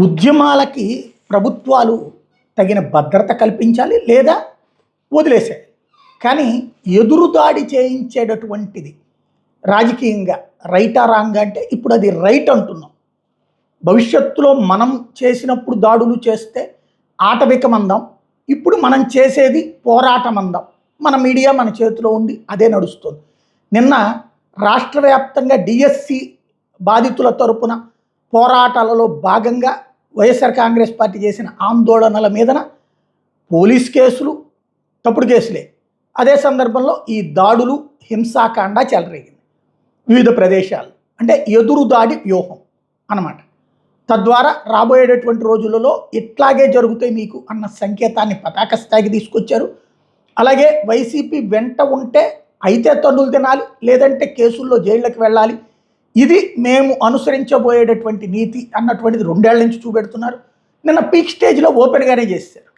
ఉద్యమాలకి ప్రభుత్వాలు తగిన భద్రత కల్పించాలి లేదా వదిలేసేయాలి. కానీ ఎదురుదాడి చేయించేటటువంటిది రాజకీయంగా రైటా రాంగ్ అంటే ఇప్పుడు అది రైట్ అంటున్నాం. భవిష్యత్తులో మనం చేసినప్పుడు దాడులు చేస్తే ఆటవికమందాం, ఇప్పుడు మనం చేసేది పోరాటమందాం. మన మీడియా మన చేతిలో ఉంది, అదే నడుస్తుంది. నిన్న రాష్ట్ర వ్యాప్తంగా డిఎస్సి బాధితుల తరపున పోరాటాలలో భాగంగా వైఎస్ఆర్ కాంగ్రెస్ పార్టీ చేసిన ఆందోళనల మీదన పోలీస్ కేసులు, తప్పుడు కేసులే. అదే సందర్భంలో ఈ దాడులు, హింసాకాండ చెలరేగింది వివిధ ప్రదేశాలు. అంటే ఎదురుదాడి వ్యూహం అన్నమాట. తద్వారా రాబోయేటటువంటి రోజులలో ఇట్లాగే జరుగుతాయి మీకు అన్న సంకేతాన్ని పతాక స్థాయికి తీసుకొచ్చారు. అలాగే వైసీపీ వెంట ఉంటే అయితే తన్నులు తినాలి, లేదంటే కేసుల్లో జైళ్ళకి వెళ్ళాలి. ఇది మేము అనుసరించబోయేటటువంటి నీతి అన్నటువంటిది 2 ఏళ్ల నుంచి చూపెడుతున్నారు. నిన్న పీక్ స్టేజ్లో ఓపెన్గానే చేశారు.